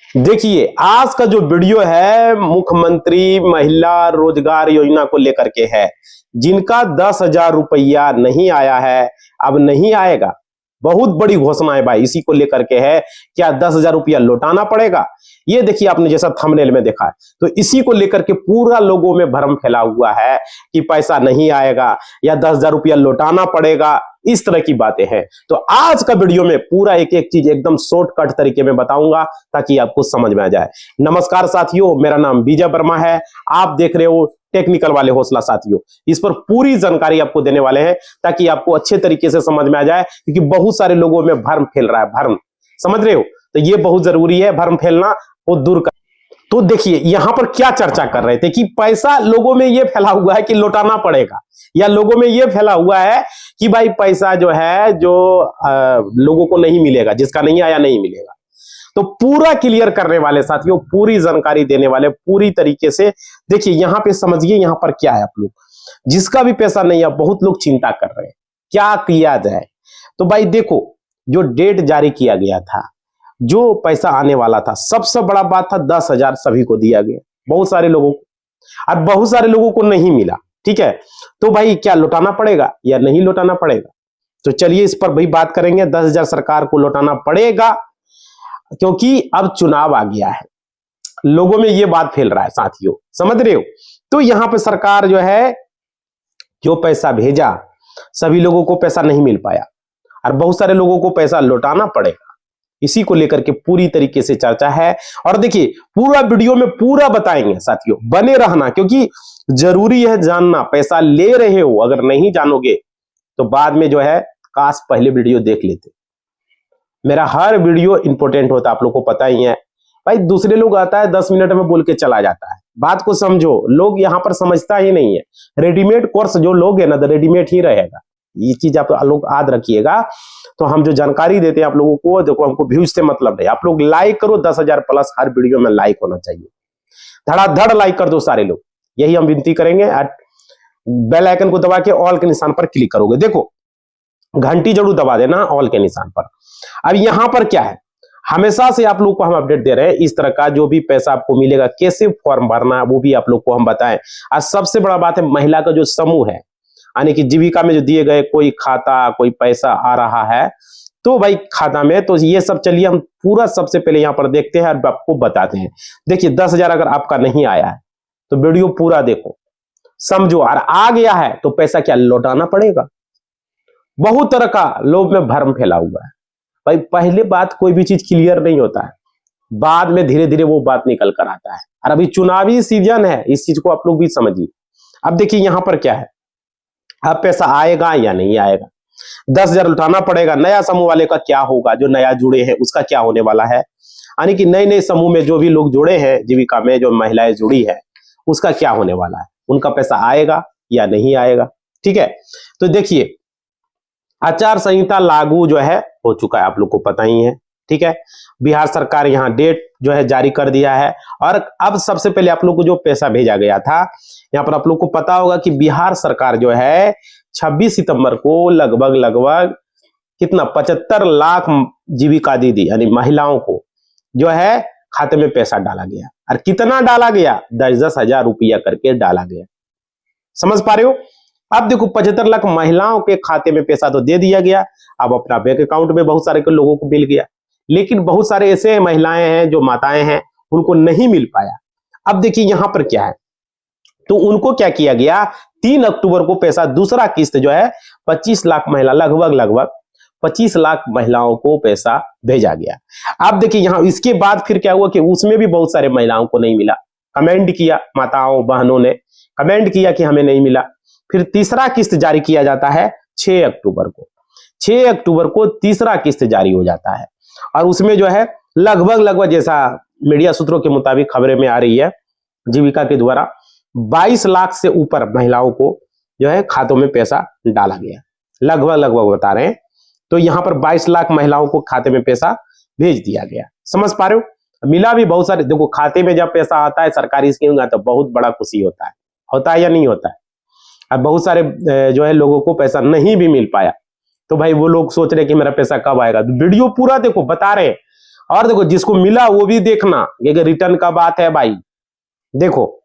देखिए आज का जो वीडियो है मुख्यमंत्री महिला रोजगार योजना को लेकर के है। जिनका 10,000 रुपया नहीं आया है, अब नहीं आएगा। बहुत बड़ी घोषणा है भाई, इसी को लेकर के है। क्या 10,000 रुपया लौटाना पड़ेगा? ये देखिए, आपने जैसा थंबनेल में देखा है, तो इसी को लेकर के पूरा लोगों में भ्रम फैला हुआ है कि पैसा नहीं आएगा या 10,000 रुपया लौटाना पड़ेगा। इस तरह की बातें हैं। तो आज का वीडियो में पूरा एक एक चीज एकदम शॉर्टकट तरीके में बताऊंगा ताकि आपको समझ में आ जाए। नमस्कार साथियों, मेरा नाम विजय वर्मा है। आप देख रहे हो टेक्निकल वाले हौसला साथियों। इस पर पूरी जानकारी आपको देने वाले हैं ताकि आपको अच्छे तरीके से समझ में आ जाए, क्योंकि बहुत सारे लोगों में भ्रम फैल रहा है। भ्रम, समझ रहे हो? तो ये बहुत जरूरी है, भ्रम फैलना वो दूर कर। तो देखिए यहां पर क्या चर्चा कर रहे थे कि पैसा लोगों में ये फैला हुआ है कि लौटाना पड़ेगा, या लोगों में ये फैला हुआ है कि भाई पैसा जो है जो लोगों को नहीं मिलेगा, जिसका नहीं आया नहीं मिलेगा। तो पूरा क्लियर करने वाले साथियों, पूरी जानकारी देने वाले पूरी तरीके से। देखिए यहां पे समझिए, यहां पर क्या है। आप लोग जिसका भी पैसा नहीं है, बहुत लोग चिंता कर रहे हैं क्या किया जाए। तो भाई देखो, जो डेट जारी किया गया था, जो पैसा आने वाला था, सबसे बड़ा बात था 10,000 सभी को दिया गया, बहुत सारे लोगों को, और बहुत सारे लोगों को नहीं मिला। ठीक है, तो भाई क्या लौटाना पड़ेगा या नहीं लौटाना पड़ेगा? तो चलिए इस पर भाई बात करेंगे। 10,000 सरकार को लौटाना पड़ेगा, क्योंकि अब चुनाव आ गया है। लोगों में यह बात फैल रहा है साथियों, समझ रहे हो? तो यहां पे सरकार जो है, जो पैसा भेजा, सभी लोगों को पैसा नहीं मिल पाया और बहुत सारे लोगों को पैसा लौटाना पड़ेगा। इसी को लेकर के पूरी तरीके से चर्चा है। और देखिए पूरा वीडियो में पूरा बताएंगे साथियों, बने रहना, क्योंकि जरूरी है जानना। पैसा ले रहे हो, अगर नहीं जानोगे तो बाद में जो है, काश पहले वीडियो देख लेते। मेरा हर वीडियो इंपॉर्टेंट होता है, आप लोग को पता ही है भाई। दूसरे लोग आता है 10 मिनट में बोल के चला जाता है। बात को समझो, लोग यहां पर समझता ही नहीं है। रेडीमेड कोर्स जो लोग है ना, तो रेडीमेड ही रहेगा। ये चीज आप लोग याद रखिएगा। तो हम जो जानकारी देते हैं आप लोगों को, देखो हमको व्यूज से मतलब नहीं। आप लोग लाइक करो, 10,000 प्लस हर वीडियो में लाइक होना चाहिए। धड़ाधड़ लाइक कर दो सारे लोग, यही हम विनती करेंगे। बेल आइकन को दबा के ऑल के निशान पर क्लिक करोगे। देखो घंटी जरूर दबा देना ऑल के निशान पर। अब यहां पर क्या है, हमेशा से आप लोग को हम अपडेट दे रहे हैं। इस तरह का जो भी पैसा आपको मिलेगा, कैसे फॉर्म भरना है, वो भी आप लोग को हम बताएं। और सबसे बड़ा बात है, महिला का जो समूह है, यानी कि जीविका में जो दिए गए कोई खाता, कोई पैसा आ रहा है तो भाई खाता में, तो ये सब चलिए हम पूरा सबसे पहले यहां पर देखते हैं और आपको बताते हैं। देखिए 10,000 अगर आपका नहीं आया है तो वीडियो पूरा देखो, समझो। और आ गया है तो पैसा क्या लौटाना पड़ेगा? बहुत तरह का लोग में भ्रम फैला हुआ है भाई। पहले बात कोई भी चीज क्लियर नहीं होता है, बाद में धीरे धीरे वो बात निकल कर आता है। और अभी चुनावी सीजन है, इस चीज को आप लोग भी समझिए। अब देखिए यहां पर क्या है, अब पैसा आएगा या नहीं आएगा, 10,000 उठाना पड़ेगा। नया समूह वाले का क्या होगा, जो नया जुड़े हैं उसका क्या होने वाला है, यानी कि नए नए समूह में जो भी लोग जुड़े हैं, जीविका में जो महिलाएं जुड़ी है, उसका क्या होने वाला है, उनका पैसा आएगा या नहीं आएगा। ठीक है, तो देखिए आचार संहिता लागू जो है हो चुका है, आप लोग को पता ही है। ठीक है, बिहार सरकार यहाँ डेट जो है जारी कर दिया है। और अब सबसे पहले आप लोग को जो पैसा भेजा गया था, यहाँ पर आप लोग को पता होगा कि बिहार सरकार जो है 26 सितंबर को लगभग कितना 75 लाख जीविका दीदी यानी महिलाओं को जो है खाते में पैसा डाला गया। और कितना डाला गया? 10,000 रुपया करके डाला गया। समझ पा रहे हो? अब देखो 75 लाख महिलाओं के खाते में पैसा तो दे दिया गया। अब अपना बैंक अकाउंट में बहुत सारे लोगों को मिल गया, लेकिन बहुत सारे ऐसे महिलाएं हैं जो माताएं हैं, उनको नहीं मिल पाया। अब देखिए यहां पर क्या है, तो उनको क्या किया गया, 3 अक्टूबर को पैसा दूसरा किस्त जो है 25 लाख महिला, लगभग 25 लाख महिलाओं को पैसा भेजा गया। अब देखिए यहां इसके बाद फिर क्या हुआ कि उसमें भी बहुत सारे महिलाओं को नहीं मिला। कमेंट किया, माताओं बहनों ने कमेंट किया कि हमें नहीं मिला। फिर तीसरा किस्त जारी किया जाता है 6 अक्टूबर को। 6 अक्टूबर को तीसरा किस्त जारी हो जाता है, और उसमें जो है लगभग जैसा मीडिया सूत्रों के मुताबिक खबरें में आ रही है, जीविका के द्वारा 22 लाख से ऊपर महिलाओं को जो है खातों में पैसा डाला गया। लगभग बता रहे हैं। तो यहां पर 22 लाख महिलाओं को खाते में पैसा भेज दिया गया। समझ पा रहे हो? मिला भी बहुत सारे। देखो खाते में जब पैसा आता है सरकारी स्कीम का, तो बहुत बड़ा खुशी होता है या नहीं होता है? अब बहुत सारे जो है लोगों को पैसा नहीं भी मिल पाया, तो भाई वो लोग सोच रहे कि मेरा पैसा कब आएगा। तो वीडियो पूरा देखो, बता रहे हैं। और देखो जिसको मिला वो भी देखना, ये रिटर्न का बात है भाई। देखो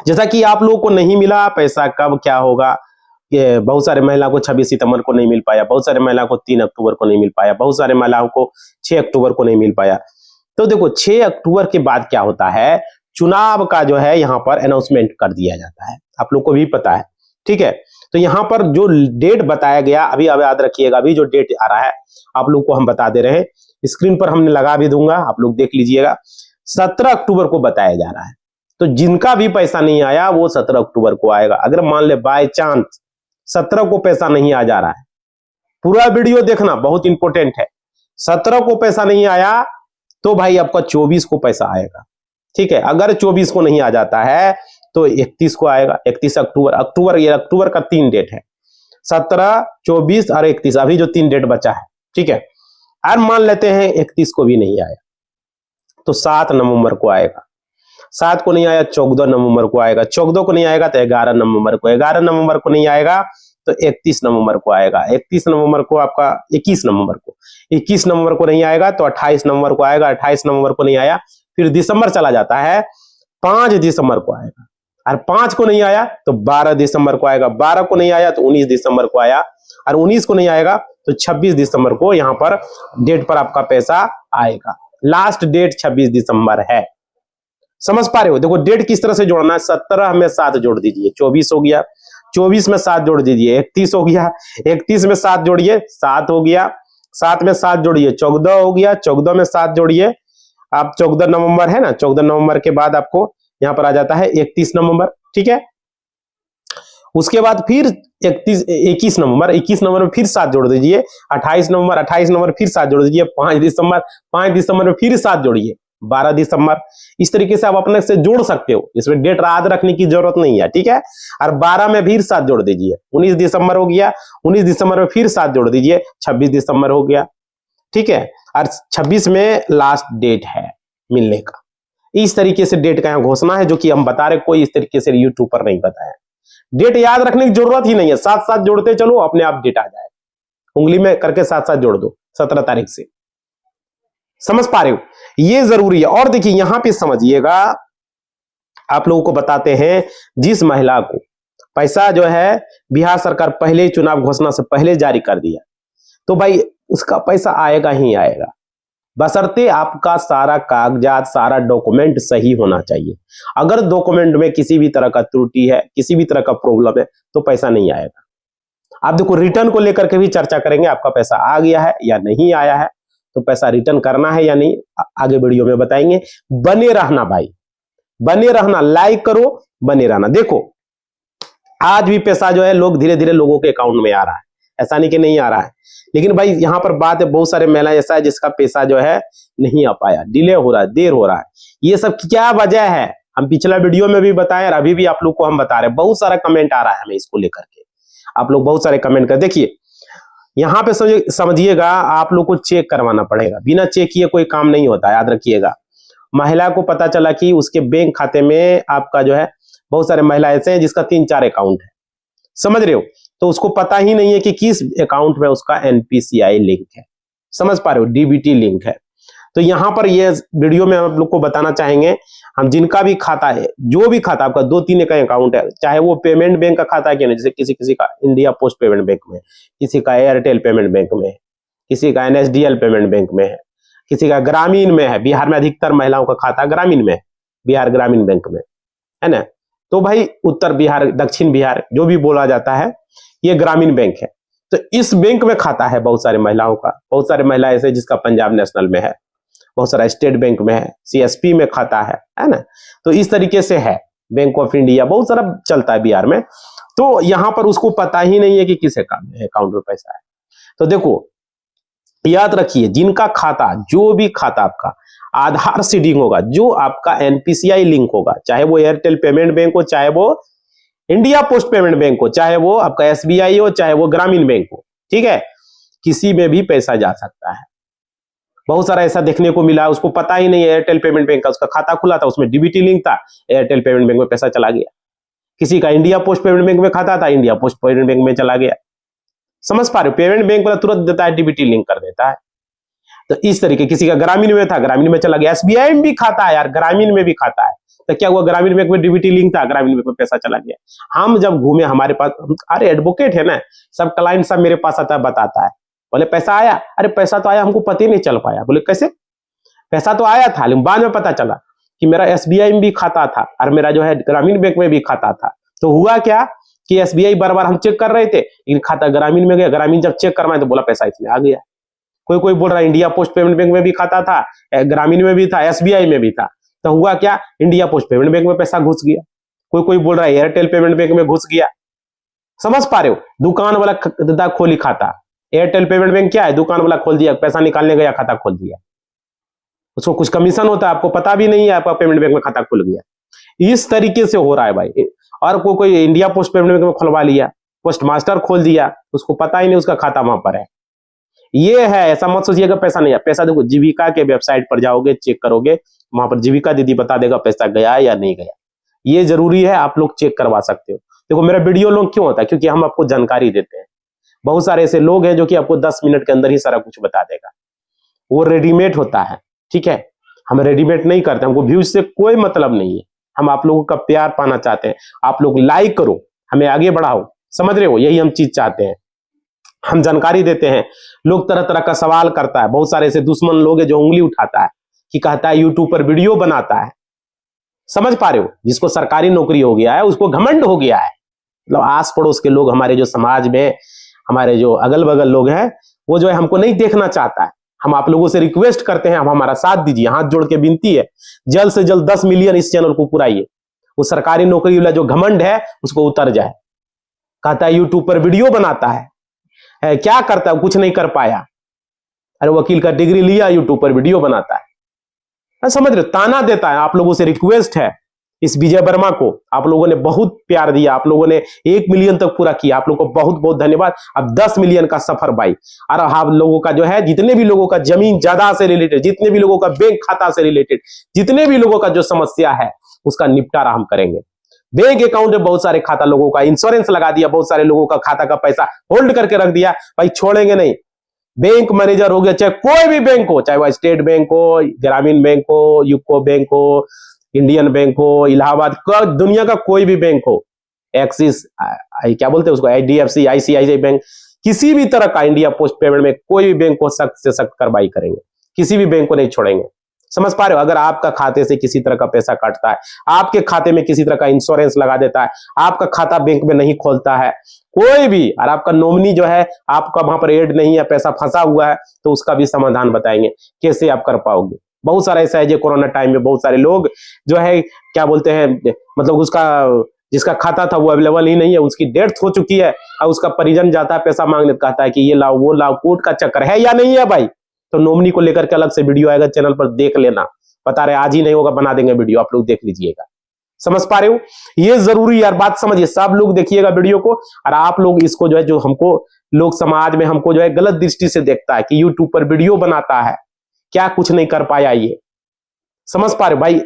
जैसा कि आप लोगों को नहीं मिला पैसा, कब क्या होगा, ये बहुत सारे महिला को 26 सितंबर को नहीं मिल पाया, बहुत सारे महिला को 3 अक्टूबर को नहीं मिल पाया, बहुत सारे महिलाओं को 6 अक्टूबर को नहीं मिल पाया। तो देखो 6 अक्टूबर के बाद क्या होता है, चुनाव का जो है यहाँ पर अनाउंसमेंट कर दिया जाता है, आप लोग को भी पता है, ठीक है। तो यहाँ पर जो डेट बताया गया, अभी अब याद रखिएगा, अभी जो डेट आ रहा है आप लोग को हम बता दे रहे हैं, स्क्रीन पर हमने लगा भी दूंगा, आप लोग देख लीजिएगा। 17 अक्टूबर को बताया जा रहा है। तो जिनका भी पैसा नहीं आया वो 17 अक्टूबर को आएगा। अगर मान ले बाय चांस 17 को पैसा नहीं आ जा रहा है, पूरा वीडियो देखना बहुत इंपॉर्टेंट है। 17 को पैसा नहीं आया तो भाई आपका 24 को पैसा आएगा, ठीक है। अगर 24 को नहीं आ जाता है तो 31 को आएगा, 31 अक्टूबर, ये अक्टूबर का 3 डेट है, 17, 24 और 31, अभी जो 3 डेट बचा है, ठीक है। और मान लेते हैं 31 को भी नहीं आया तो 7 नवंबर को आएगा, 7 को नहीं आया 14 नवंबर को आएगा, 14 को नहीं आएगा तो 11 नवंबर को, 11 नवंबर को नहीं आएगा तो 31 नवंबर को आएगा, 31 नवंबर को आपका 21 नवंबर को, 21 नवंबर को नहीं आएगा तो 28 नवंबर को आएगा, 28 नवंबर को नहीं आया, फिर दिसंबर चला जाता है, 5 दिसंबर को आएगा, और 5 को नहीं आया तो 12 दिसंबर को आएगा, 12 को नहीं आया तो 19 दिसंबर को आया, और 19 को नहीं आएगा तो 26 दिसंबर को यहाँ पर डेट पर आपका पैसा आएगा। लास्ट डेट 26 दिसंबर है, समझ पा रहे हो। देखो डेट किस तरह से जोड़ना है, 17 में 7 जोड़ दीजिए, 24 हो गया, 24 में 7 जोड़ दीजिए, 31 हो गया, 31 में 7 जोड़िए 7 हो गया, 7 में 7 जोड़िए 14 हो गया, 14 में 7 जोड़िए आप 14 नवंबर है ना, 14 नवंबर के बाद आपको यहां पर आ जाता है 31 नवंबर, ठीक है। उसके बाद फिर 21 नवंबर, 21 नवंबर में फिर 7 जोड़ दीजिए, 28 नवंबर, 28 नवंबर फिर 7 जोड़ दीजिए, 5 दिसंबर, 5 दिसंबर में फिर 7 जोड़िए, 12 दिसंबर। इस तरीके से आप अपने से जोड़ सकते हो, इसमें डेट याद रखने की जरूरत नहीं है, ठीक है। और 12 में फिर 7 जोड़ दीजिए, 19 दिसंबर हो गया, 19 दिसंबर में फिर 7 जोड़ दीजिए, 26 दिसंबर हो गया, ठीक है। और 26 में लास्ट डेट है मिलने का। इस तरीके से डेट का यहाँ घोषणा है, जो कि हम बता रहे, कोई इस तरीके से यूट्यूब पर नहीं बताया। डेट याद रखने की जरूरत ही नहीं है, साथ साथ जोड़ते चलो, अपने आप डेट आ जाए, उंगली में करके साथ साथ जोड़ दो 17 तारीख से, समझ पा रहे हो, ये जरूरी है। और देखिए यहां पे समझिएगा, आप लोगों को बताते हैं, जिस महिला को पैसा जो है बिहार सरकार पहले ही चुनाव घोषणा से पहले जारी कर दिया, तो भाई उसका पैसा आएगा ही आएगा, बशर्ते आपका सारा कागजात, सारा डॉक्यूमेंट सही होना चाहिए। अगर डॉक्यूमेंट में किसी भी तरह का त्रुटि है, किसी भी तरह का प्रॉब्लम है, तो पैसा नहीं आएगा। आप देखो रिटर्न को लेकर के भी चर्चा करेंगे, आपका पैसा आ गया है या नहीं आया है, तो पैसा रिटर्न करना है या नहीं, आगे वीडियो में बताएंगे। बने रहना भाई, बने रहना, लाइक करो, बने रहना। देखो आज भी पैसा जो है लोग धीरे धीरे लोगों के अकाउंट में आ रहा है, ऐसा नहीं कि नहीं आ रहा है, लेकिन भाई यहाँ पर बात है, बहुत सारे महिला ऐसा है जिसका पैसा जो है नहीं आ पाया, डिले हो रहा है, देर हो रहा है। ये सब क्या वजह है, हम पिछला वीडियो में भी बताए और अभी भी आप लोग को हम बता रहे हैं। बहुत सारा कमेंट आ रहा है हमें इसको लेकर के, आप लोग बहुत सारे कमेंट कर देखिए। यहाँ पे समझिएगा, आप लोग को चेक करवाना पड़ेगा, बिना चेक किए कोई काम नहीं होता, याद रखिएगा। महिला को पता चला कि उसके बैंक खाते में आपका जो है, बहुत सारे महिला ऐसे हैं जिसका 3-4 अकाउंट है, समझ रहे हो, तो उसको पता ही नहीं है कि किस अकाउंट में उसका एनपीसीआई लिंक है, समझ पा रहे हो, डीबीटी लिंक है। तो यहां पर ये वीडियो में हम लोग को बताना चाहेंगे, हम जिनका भी खाता है, जो भी खाता आपका 2-3 का अकाउंट है, चाहे वो पेमेंट बैंक का खाता है कि नहीं, जैसे किसी का इंडिया पोस्ट पेमेंट बैंक में, किसी का एयरटेल पेमेंट बैंक में, किसी का एनएसडीएल पेमेंट बैंक में है, किसी का ग्रामीण में है, बिहार में अधिकतर महिलाओं का खाता ग्रामीण में है, बिहार ग्रामीण बैंक में है ना। तो भाई उत्तर बिहार, दक्षिण बिहार जो भी बोला जाता है, ये ग्रामीण बैंक है। तो इस बैंक में खाता है बहुत सारे महिलाओं का, बहुत सारे महिला ऐसे जिसका पंजाब नेशनल में है, बहुत सारा स्टेट बैंक में है, सीएसपी में खाता है ना। तो इस तरीके से है, बैंक ऑफ इंडिया बहुत सारा चलता है बिहार में। तो यहां पर उसको पता ही नहीं है कि किस अकाउंट में पैसा है। तो देखो याद रखिए, जिनका खाता, जो भी खाता आपका आधार से लिंक होगा, जो आपका एनपीसीआई लिंक होगा, चाहे वो एयरटेल पेमेंट बैंक हो, चाहे वो इंडिया पोस्ट पेमेंट बैंक हो, चाहे वो आपका एसबीआई हो, चाहे वो ग्रामीण बैंक हो, ठीक है, किसी में भी पैसा जा सकता है। बहुत सारा ऐसा देखने को मिला, उसको पता ही नहीं, एयरटेल पेमेंट बैंक का उसका खाता खुला था, उसमें डीबीटी लिंक था, एयरटेल पेमेंट बैंक में पैसा चला गया। किसी का इंडिया पोस्ट पेमेंट बैंक में खाता था, इंडिया पोस्ट पेमेंट बैंक में चला गया। समझ पा रहे हो, पेमेंट बैंक वाला तुरंत देता है, डीबीटी लिंक कर देता है। तो इस तरीके, किसी का ग्रामीण में था, ग्रामीण में चला गया। एसबीआई में भी खाता है यार, ग्रामीण में भी खाता है। तो क्या हुआ, ग्रामीण बैंक में डीबीटी लिंक था, ग्रामीण बैंक में पैसा चला गया। हम जब घूमे हमारे पास, अरे एडवोकेट है ना, सब क्लाइंट सब मेरे पास आता है, बताता है, बोले पैसा आया, अरे पैसा तो आया, हमको पता ही नहीं चल पाया। बोले कैसे, पैसा तो आया था लेकिन बाद में पता चला कि मेरा एसबीआई में भी खाता था और मेरा जो है ग्रामीण बैंक में भी खाता था। तो हुआ क्या कि एसबीआई बार बार हम चेक कर रहे थे, लेकिन खाता ग्रामीण में गया। ग्रामीण जब चेक करवाए तो बोला पैसा इसमें आ गया। कोई कोई बोल रहा है इंडिया पोस्ट पेमेंट बैंक में भी खाता था, ग्रामीण में भी था, एसबीआई में भी था। तो हुआ क्या, इंडिया पोस्ट पेमेंट बैंक में पैसा घुस गया। कोई कोई बोल रहा है एयरटेल पेमेंट बैंक में घुस गया। समझ पा रहे हो, दुकान वाला खोली खाता, एयरटेल पेमेंट बैंक क्या है, दुकान वाला खोल दिया, पैसा निकालने गया खाता खोल दिया, उसको कुछ कमीशन होता है, आपको पता भी नहीं है, आपका पेमेंट बैंक में खाता खुल गया। इस तरीके से हो रहा है भाई। और कोई इंडिया पोस्ट पेमेंट बैंक में खुलवा लिया, पोस्ट मास्टर खोल दिया, उसको पता ही नहीं उसका खाता वहां पर है। ये है, ऐसा मत सोचिएगा पैसा नहीं है। पैसा देखो, जीविका के वेबसाइट पर जाओगे, चेक करोगे, वहां पर जीविका दीदी बता देगा पैसा गया या नहीं गया। ये जरूरी है, आप लोग चेक करवा सकते हो। देखो मेरा वीडियो लॉन्ग क्यों होता है, क्योंकि हम आपको जानकारी देते हैं। बहुत सारे ऐसे लोग हैं जो कि आपको 10 मिनट के अंदर ही सारा कुछ बता देगा, वो रेडीमेड होता है। ठीक है, हम रेडीमेड नहीं करते, हमको व्यूज से कोई मतलब नहीं है। हम आप लोगों का प्यार पाना चाहते हैं, आप लोग लाइक करो, हमें आगे बढ़ाओ, समझ रहे हो, यही हम चीज चाहते हैं। हम जानकारी देते हैं, लोग तरह तरह का सवाल करता है। बहुत सारे ऐसे दुश्मन लोग हैं जो उंगली उठाता है कि कहता है यूट्यूब पर वीडियो बनाता है। समझ पा रहे हो, जिसको सरकारी नौकरी हो गया है उसको घमंड हो गया है। मतलब आस पड़ोस के लोग, हमारे जो समाज में, हमारे जो अगल बगल लोग हैं, वो जो है हमको नहीं देखना चाहता है। हम आप लोगों से रिक्वेस्ट करते हैं, हम हमारा साथ दीजिए, हाथ जोड़ के विनती है, जल्द से जल्द 10 मिलियन इस चैनल को पुराइए। वो सरकारी नौकरी वाला जो घमंड है उसको उतर जाए। कहता है यूट्यूब पर वीडियो बनाता है, क्या करता है, कुछ नहीं कर पाया। अरे वकील का डिग्री लिया, यूट्यूब पर वीडियो बनाता है। समझ रहे, ताना देता है। आप लोगों से रिक्वेस्ट है, इस विजय वर्मा को आप लोगों ने बहुत प्यार दिया, आप लोगों ने 1 मिलियन तक पूरा किया, आप लोगों को बहुत बहुत धन्यवाद। अब 10 मिलियन का सफर भाई। और आप लोगों का जो है, जितने भी लोगों का जमीन जायदाद से रिलेटेड, जितने भी लोगों का बैंक खाता से रिलेटेड, जितने भी लोगों का जो समस्या है उसका निपटारा हम करेंगे। बैंक अकाउंट में बहुत सारे खाता लोगों का इंश्योरेंस लगा दिया, बहुत सारे लोगों का खाता का पैसा होल्ड करके रख दिया, भाई छोड़ेंगे नहीं। बैंक मैनेजर हो गया, चाहे कोई भी बैंक हो, चाहे वह स्टेट बैंक हो, ग्रामीण बैंक हो, यूको बैंक हो, इंडियन बैंक हो, इलाहाबाद का, दुनिया का कोई भी बैंक हो, एक्सिस, क्या बोलते हैं उसको, IDFC, ICICI बैंक, किसी भी तरह का इंडिया पोस्ट पेमेंट में कोई भी बैंक को सख्त से सख्त कार्रवाई करेंगे, किसी भी बैंक को नहीं छोड़ेंगे। समझ पा रहे हो, अगर आपका खाते से किसी तरह का पैसा काटता है, आपके खाते में किसी तरह का इंश्योरेंस लगा देता है, आपका खाता बैंक में नहीं खोलता है कोई भी, और आपका नॉमिनी जो है आपका वहां पर एड नहीं है, पैसा फंसा हुआ है, तो उसका भी समाधान बताएंगे कैसे आप कर पाओगे। बहुत सारा ऐसा है जो कोरोना टाइम में बहुत सारे लोग जो है, क्या बोलते हैं, मतलब उसका जिसका खाता था वो अवेलेबल ही नहीं है, उसकी डेथ हो चुकी है, और उसका परिजन जाता है पैसा मांगने, कहता है कि ये लाओ वो लाओ, कोर्ट का चक्कर है या नहीं है भाई। तो नॉमिनी को लेकर के अलग से वीडियो आएगा चैनल पर, देख लेना। बता रहे आज ही नहीं होगा, बना देंगे वीडियो, आप लोग देख लीजिएगा। समझ पा रहे हो, ये जरूरी यार बात समझिए, सब लोग देखिएगा वीडियो को। और आप लोग इसको जो है, जो हमको लोग समाज में हमको जो है गलत दृष्टि से देखता है कि यूट्यूब पर वीडियो बनाता है, क्या कुछ नहीं कर पाया, ये समझ पा रहे भाई।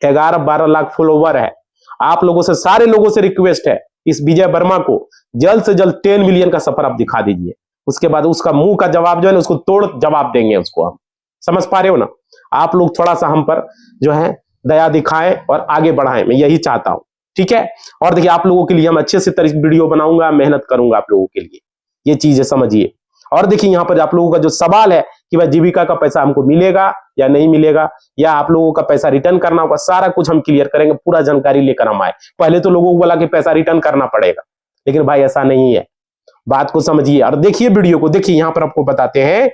11-12 लाख फॉलोवर है। आप लोगों से, सारे लोगों से रिक्वेस्ट है, इस विजय वर्मा को जल्द से जल्द 10 मिलियन का सफर आप दिखा दीजिए। उसके बाद उसका मुंह का जवाब जो है ना, उसको तोड़ जवाब देंगे उसको हम। समझ पा रहे हो ना, आप लोग थोड़ा सा हम पर जो है दया दिखाएं और आगे बढ़ाएं, मैं यही चाहता हूं। ठीक है, और देखिए आप लोगों के लिए हम अच्छे से वीडियो बनाऊंगा, मेहनत करूंगा आप लोगों के लिए, ये चीजें समझिए। और देखिए यहाँ पर आप लोगों का जो सवाल है कि भाई जीविका का पैसा हमको मिलेगा या नहीं मिलेगा, या आप लोगों का पैसा रिटर्न करना होगा, सारा कुछ हम क्लियर करेंगे, पूरा जानकारी लेकर हम आए। पहले तो लोगों को बोला कि पैसा रिटर्न करना पड़ेगा, लेकिन भाई ऐसा नहीं है, बात को समझिए और देखिए वीडियो को। देखिए यहाँ पर आपको बताते हैं,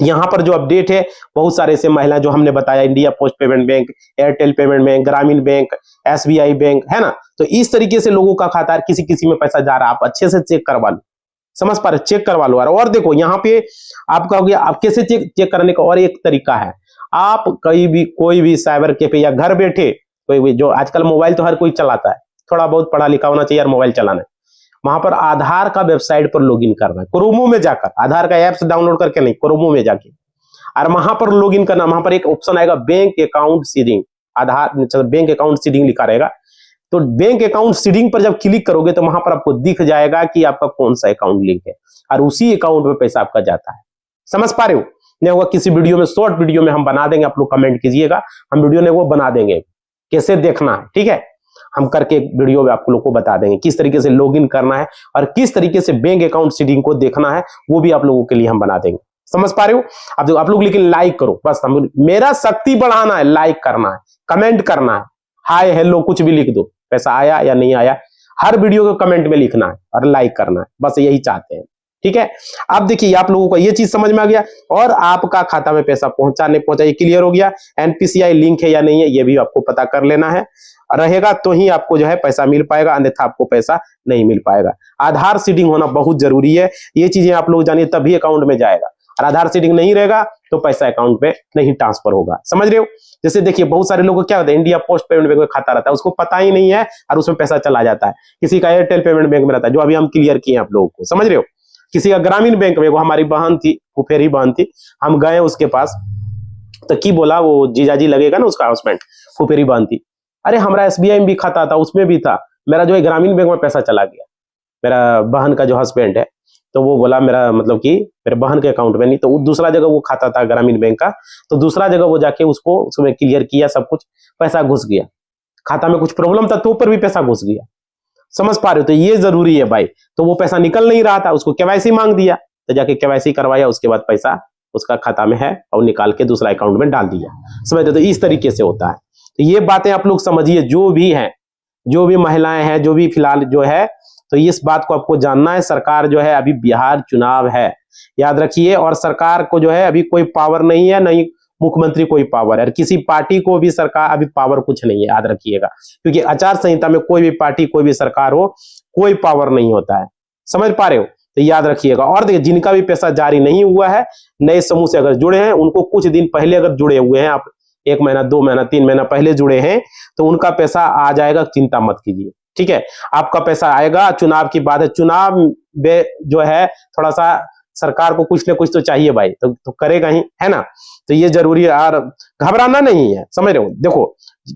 यहाँ पर जो अपडेट है, बहुत सारे ऐसे महिला जो हमने बताया, India post payment bank, Airtel payment bank, ग्रामीण बैंक, SBI बैंक, है ना। तो इस तरीके से लोगों का खाता, किसी किसी में पैसा जा रहा है, आप अच्छे से चेक करवा लो। समझ पा रहे, चेक करवा लो। और देखो यहाँ पे आपका हो गया, आप कैसे चेक करने का और एक तरीका है, आप कोई भी साइबर कैफे या घर बैठे, कोई भी, जो आजकल मोबाइल तो हर कोई चलाता है, थोड़ा बहुत पढ़ा लिखा होना चाहिए यार मोबाइल चलाना। वहां पर आधार का वेबसाइट पर लॉगिन करना है, क्रोमो में जाकर, आधार का ऐप्स डाउनलोड करके नहीं, क्रोमो में जाके, और वहां पर लॉगिन करना। वहां पर एक ऑप्शन आएगा बैंक अकाउंट सीडिंग, आधार बैंक अकाउंट सीडिंग लिखा रहेगा। तो बैंक अकाउंट सीडिंग पर जब क्लिक करोगे तो वहां पर आपको दिख जाएगा कि आपका कौन सा अकाउंट लिंक है, और उसी अकाउंट में पैसा आपका जाता है। समझ पा रहे हो, नहीं होगा किसी वीडियो में, शॉर्ट वीडियो में हम बना देंगे, आप लोग कमेंट कीजिएगा, हम वीडियो ने वो बना देंगे कैसे देखना है, ठीक है। हम करके एक वीडियो में आप लोग को बता देंगे किस तरीके से लॉगिन करना है और किस तरीके से बैंक अकाउंट सेटिंग को देखना है, वो भी आप लोगों के लिए हम बना देंगे। समझ पा रहे हो? अब आप लोग लेकिन लाइक करो बस, हम मेरा शक्ति बढ़ाना है, लाइक करना है, कमेंट करना है, हाय हेलो कुछ भी लिख दो, पैसा आया या नहीं आया हर वीडियो को कमेंट में लिखना है और लाइक करना है, बस यही चाहते हैं, ठीक है। अब देखिए आप लोगों को ये चीज समझ में आ गया और आपका खाता में पैसा पहुंचा नहीं पहुंचा ये क्लियर हो गया। एनपीसीआई लिंक है या नहीं है ये भी आपको पता कर लेना है, रहेगा तो ही आपको जो है पैसा मिल पाएगा, अन्यथा आपको पैसा नहीं मिल पाएगा। आधार सीडिंग होना बहुत जरूरी है, ये चीजें आप लोग जानिए तभी अकाउंट में जाएगा, और आधार सीडिंग नहीं रहेगा तो पैसा अकाउंट में नहीं ट्रांसफर होगा। समझ रहे हो? जैसे देखिए बहुत सारे लोगों को क्या होता है, इंडिया पोस्ट पेमेंट बैंक में खाता रहता है, उसको पता ही नहीं है और उसमें पैसा चला जाता है। किसी का एयरटेल पेमेंट बैंक में रहता है, जो अभी हम क्लियर किए आप लोगों को, समझ रहे हो। किसी का ग्रामीण बैंक में, वो हमारी बहन थी, फुफेरी बहन थी, हम गए उसके पास तो की बोला, वो जीजाजी लगेगा ना उसका हाउसमेंट, फुफेरी बहन थी, अरे हमारा एसबीआई में भी खाता था, उसमें भी था, मेरा जो है ग्रामीण बैंक में पैसा चला गया, मेरा बहन का जो हस्बैंड है, तो वो बोला मेरा मतलब कि मेरे बहन के अकाउंट में नहीं, तो दूसरा जगह वो खाता था ग्रामीण बैंक का, तो दूसरा जगह वो जाके उसको उसमें क्लियर किया, सब कुछ पैसा घुस गया, खाता में कुछ प्रॉब्लम था तो ऊपर भी पैसा घुस गया। समझ पा रहे हो? तो ये जरूरी है भाई। तो वो पैसा निकल नहीं रहा था, उसको केवाईसी मांग दिया, तो जाके केवाईसी करवाया, उसके बाद पैसा उसका खाता में है और निकाल के दूसरा अकाउंट में डाल दिया। समझते? तो इस तरीके से होता है। तो ये बातें आप लोग समझिए, जो भी हैं, जो भी महिलाएं हैं, जो भी फिलहाल जो है, तो इस बात को आपको जानना है। सरकार जो है अभी बिहार चुनाव है, याद रखिए, और सरकार को जो है अभी कोई पावर नहीं है, नहीं मुख्यमंत्री कोई पावर है, और किसी पार्टी को भी सरकार अभी पावर कुछ नहीं है, याद रखिएगा, क्योंकि आचार संहिता में कोई भी पार्टी कोई भी सरकार हो कोई पावर नहीं होता है। समझ पा रहे हो? तो याद रखिएगा। और देखिए जिनका भी पैसा जारी नहीं हुआ है, नए समूह से अगर जुड़े हैं, उनको कुछ दिन पहले अगर जुड़े हुए हैं आप, 1 महीना 2 महीना 3 महीना पहले जुड़े हैं, तो उनका पैसा आ जाएगा, चिंता मत कीजिए, ठीक है। आपका पैसा आएगा, चुनाव की बात है, चुनाव में जो है थोड़ा सा सरकार को कुछ न कुछ तो चाहिए भाई, तो करेगा ही, है ना। तो ये जरूरी है और घबराना नहीं है, समझ रहे हो। देखो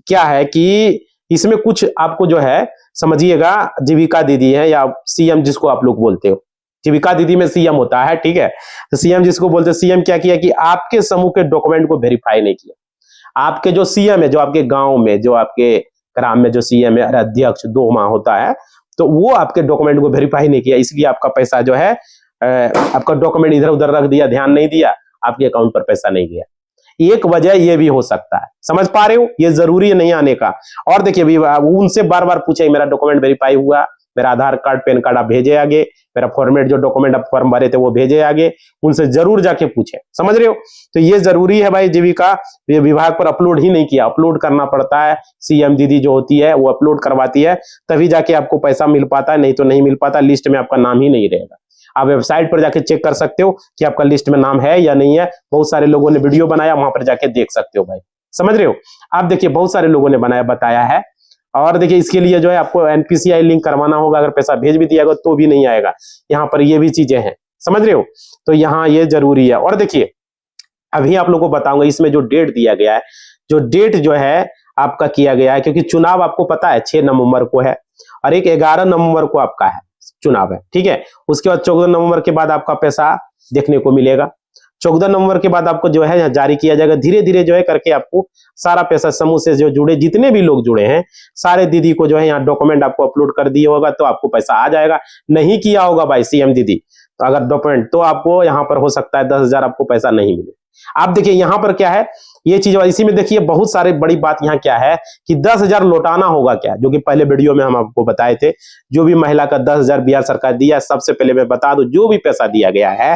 क्या है कि इसमें कुछ आपको जो है समझिएगा, जीविका दीदी है या सीएम जिसको आप लोग बोलते हो, जीविका दीदी में सीएम होता है, ठीक है। तो सीएम जिसको बोलते हैं, सीएम क्या किया कि आपके समूह के डॉक्यूमेंट को वेरीफाई नहीं किया। आपके जो सीएम है, जो आपके गांव में, जो आपके ग्राम में जो सीएम है, अध्यक्ष 2 माह होता है, तो वो आपके डॉक्यूमेंट को वेरीफाई नहीं किया, इसलिए आपका पैसा जो है आपका डॉक्यूमेंट इधर उधर रख दिया, ध्यान नहीं दिया, आपके अकाउंट पर पैसा नहीं गया। एक वजह ये भी हो सकता है, समझ पा रहे हो। ये जरूरी है नहीं आने का। और देखिए अभी उनसे बार बार पूछे, मेरा डॉक्यूमेंट वेरीफाई हुआ, मेरा आधार कार्ड पैन कार्ड आप भेजे आगे, मेरा फॉर्मेट जो डॉक्यूमेंट आप फॉर्म भरे थे वो भेजे आगे, उनसे जरूर जाके पूछे, समझ रहे हो। तो ये जरूरी है भाई। जीविका विभाग पर अपलोड ही नहीं किया, अपलोड करना पड़ता है, सीएम दीदी जो होती है वो अपलोड करवाती है, तभी जाके आपको पैसा मिल पाता है, नहीं तो नहीं मिल पाता, लिस्ट में आपका नाम ही नहीं रहेगा। आप वेबसाइट पर जाके चेक कर सकते हो कि आपका लिस्ट में नाम है या नहीं है, बहुत सारे लोगों ने वीडियो बनाया, वहां पर जाके देख सकते हो भाई, समझ रहे हो। आप देखिए बहुत सारे लोगों ने बनाया, बताया है। और देखिए इसके लिए जो है आपको एनपीसीआई लिंक करवाना होगा, अगर पैसा भेज भी दिया गया तो भी नहीं आएगा, यहाँ पर ये भी चीजें हैं, समझ रहे हो। तो यहाँ ये जरूरी है। और देखिए अभी आप लोगों को बताऊंगा, इसमें जो डेट दिया गया है, जो डेट जो है आपका किया गया है, क्योंकि चुनाव आपको पता है 6 नवंबर को है और एक 11 नवंबर को आपका है चुनाव है, ठीक है। उसके बाद 14 नवंबर के बाद आपका पैसा देखने को मिलेगा। 14 नवंबर के बाद आपको जो है जारी किया जाएगा, धीरे धीरे जो है करके आपको सारा पैसा, समूह से जो जुड़े जितने भी लोग जुड़े हैं सारे दीदी को जो है यहाँ डॉक्यूमेंट आपको अपलोड कर दिया होगा तो आपको पैसा आ जाएगा। नहीं किया होगा भाई सीएम दीदी, तो अगर डॉक्यूमेंट, तो आपको यहाँ पर हो सकता है 10,000 आपको पैसा नहीं मिले। आप देखिए यहाँ पर क्या है ये चीज, इसी में देखिए बहुत सारे बड़ी बात यहाँ क्या है कि 10,000 लौटाना होगा क्या, जो कि पहले वीडियो में हम आपको बताए थे। जो भी महिला का 10,000 बिहार सरकार दिया, सबसे पहले मैं बता दूं, जो भी पैसा दिया गया है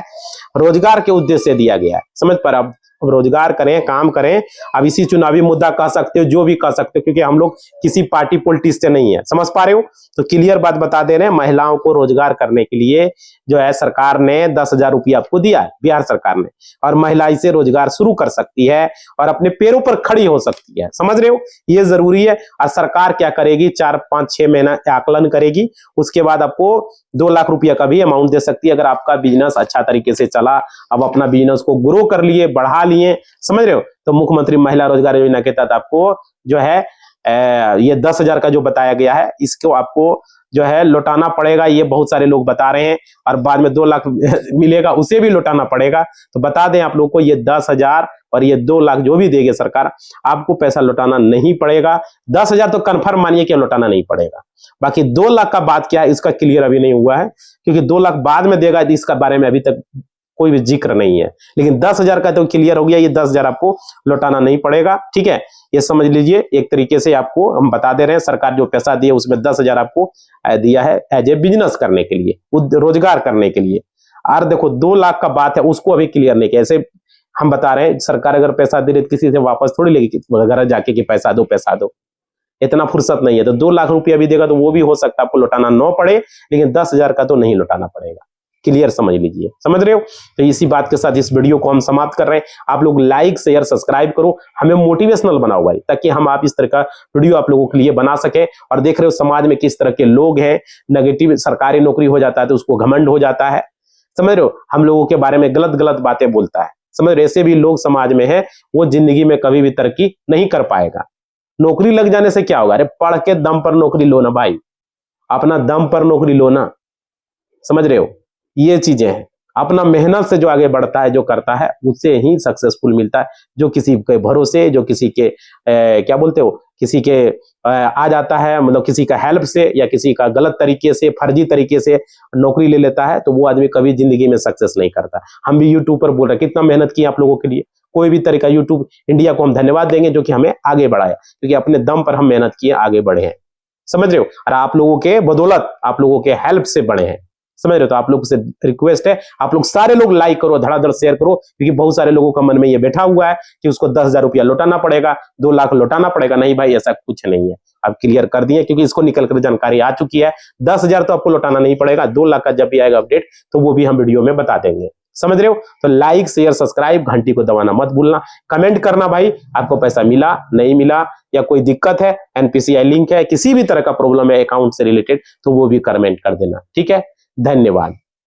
रोजगार के उद्देश्य से दिया गया है, समझ पर। अब रोजगार करें, काम करें। अब इसी चुनावी मुद्दा कह सकते हो, जो भी कह सकते हो, क्योंकि हम लोग किसी पार्टी पॉलिटिक्स से नहीं है, समझ पा रहे हो। तो क्लियर बात बता दे रहे हैं, महिलाओं को रोजगार करने के लिए जो है सरकार ने 10,000 रुपया आपको दिया है, बिहार सरकार ने, और महिला इसे रोजगार शुरू कर सकती है और अपने पैरों पर खड़ी हो सकती है, समझ रहे हो। ये जरूरी है। और सरकार क्या करेगी, 4, 5, 6 महीना आकलन करेगी, उसके बाद आपको 2 लाख रुपया का भी अमाउंट दे सकती है, अगर आपका बिजनेस अच्छा तरीके से चला, अब अपना बिजनेस को ग्रो कर लिए, बढ़ा लिए, समझ रहे हो। तो मुख्यमंत्री महिला रोजगार योजना के तहत आपको जो है ये 10,000 का जो बताया गया है, इसको आपको जो है लौटाना पड़ेगा, ये बहुत सारे लोग बता रहे हैं। और बाद में 2 लाख मिलेगा, उसे भी लौटाना पड़ेगा। तो बता दें आप लोग को, ये 10,000 और ये 2 लाख जो भी देगी सरकार, आपको पैसा लौटाना नहीं पड़ेगा। 10,000 तो कन्फर्म मानिए कि लौटाना नहीं पड़ेगा। बाकी 2 लाख का बात क्या है, इसका क्लियर अभी नहीं हुआ है, क्योंकि 2 लाख बाद में देगा, इसका बारे में अभी तक कोई भी जिक्र नहीं है। लेकिन 10,000 का तो क्लियर हो गया, ये 10,000 आपको लौटाना नहीं पड़ेगा। ठीक है, ये समझ लीजिए, एक तरीके से आपको हम बता दे रहे हैं, सरकार जो पैसा दी है उसमें 10,000 आपको दिया है एज ए बिजनेस करने के लिए, रोजगार करने के लिए। और देखो 2 लाख का बात है, उसको अभी क्लियर नहीं किया। ऐसे हम बता रहे हैं, सरकार अगर पैसा दे रही है किसी से वापस थोड़ी लेगी घर जाके कि पैसा दो पैसा दो, इतना फुर्सत नहीं है। तो 2 लाख रुपया भी देगा तो वो भी हो सकता है आपको लौटाना न पड़े, लेकिन 10,000 का तो नहीं लौटाना पड़ेगा। क्लियर समझ लीजिए, समझ रहे हो। तो इसी बात के साथ इस वीडियो को हम समाप्त कर रहे हैं। आप लोग लाइक शेयर सब्सक्राइब करो, हमें मोटिवेशनल बनाओ भाई, ताकि हम आप इस तरह का वीडियो आप लोगों के लिए बना सके। और देख रहे हो समाज में किस तरह के लोग हैं, नेगेटिव, सरकारी नौकरी हो जाता है तो उसको घमंड हो जाता है, समझ रहे हो, हम लोगों के बारे में गलत गलत बातें बोलता है, समझ रहे हो। ऐसे भी लोग समाज में है, वो जिंदगी में कभी भी तरक्की नहीं कर पाएगा। नौकरी लग जाने से क्या होगा, अरे पढ़ के दम पर नौकरी लो ना भाई, अपना दम पर नौकरी लो ना, समझ रहे हो। ये चीजें हैं, अपना मेहनत से जो आगे बढ़ता है, जो करता है, उससे ही सक्सेसफुल मिलता है। जो किसी के भरोसे, जो किसी के क्या बोलते हो, किसी के आ जाता है, मतलब किसी का हेल्प से या किसी का गलत तरीके से, फर्जी तरीके से नौकरी ले लेता है, तो वो आदमी कभी जिंदगी में सक्सेस नहीं करता। हम भी यूट्यूब पर बोल रहे हैं, कितना मेहनत किया आप लोगों के लिए। कोई भी तरीका, यूट्यूब इंडिया को हम धन्यवाद देंगे जो कि हमें आगे बढ़ाया, क्योंकि अपने दम पर हम मेहनत किए, आगे बढ़े हैं, समझ रहे हो। और आप लोगों के बदौलत, आप लोगों के हेल्प से बढ़े हैं, समझ रहे हो। तो आप लोग से रिक्वेस्ट है, आप लोग सारे लोग लाइक करो, धड़ाधड़ शेयर करो, क्योंकि बहुत सारे लोगों का मन में ये बैठा हुआ है कि उसको 10,000 रुपया लौटाना पड़ेगा, 2 लाख लौटाना पड़ेगा। नहीं भाई, ऐसा कुछ नहीं है, आप क्लियर कर दिए, क्योंकि इसको निकल कर जानकारी आ चुकी है। 10,000 तो आपको लौटाना नहीं पड़ेगा, 2 लाख का जब भी आएगा अपडेट तो वो भी हम वीडियो में बता देंगे, समझ रहे हो। तो लाइक शेयर सब्सक्राइब, घंटी को दबाना मत भूलना, कमेंट करना भाई, आपको पैसा मिला नहीं मिला, या कोई दिक्कत है, NPCI लिंक है, किसी भी तरह का प्रॉब्लम है अकाउंट से रिलेटेड, तो वो भी कमेंट कर देना, ठीक है। धन्यवाद।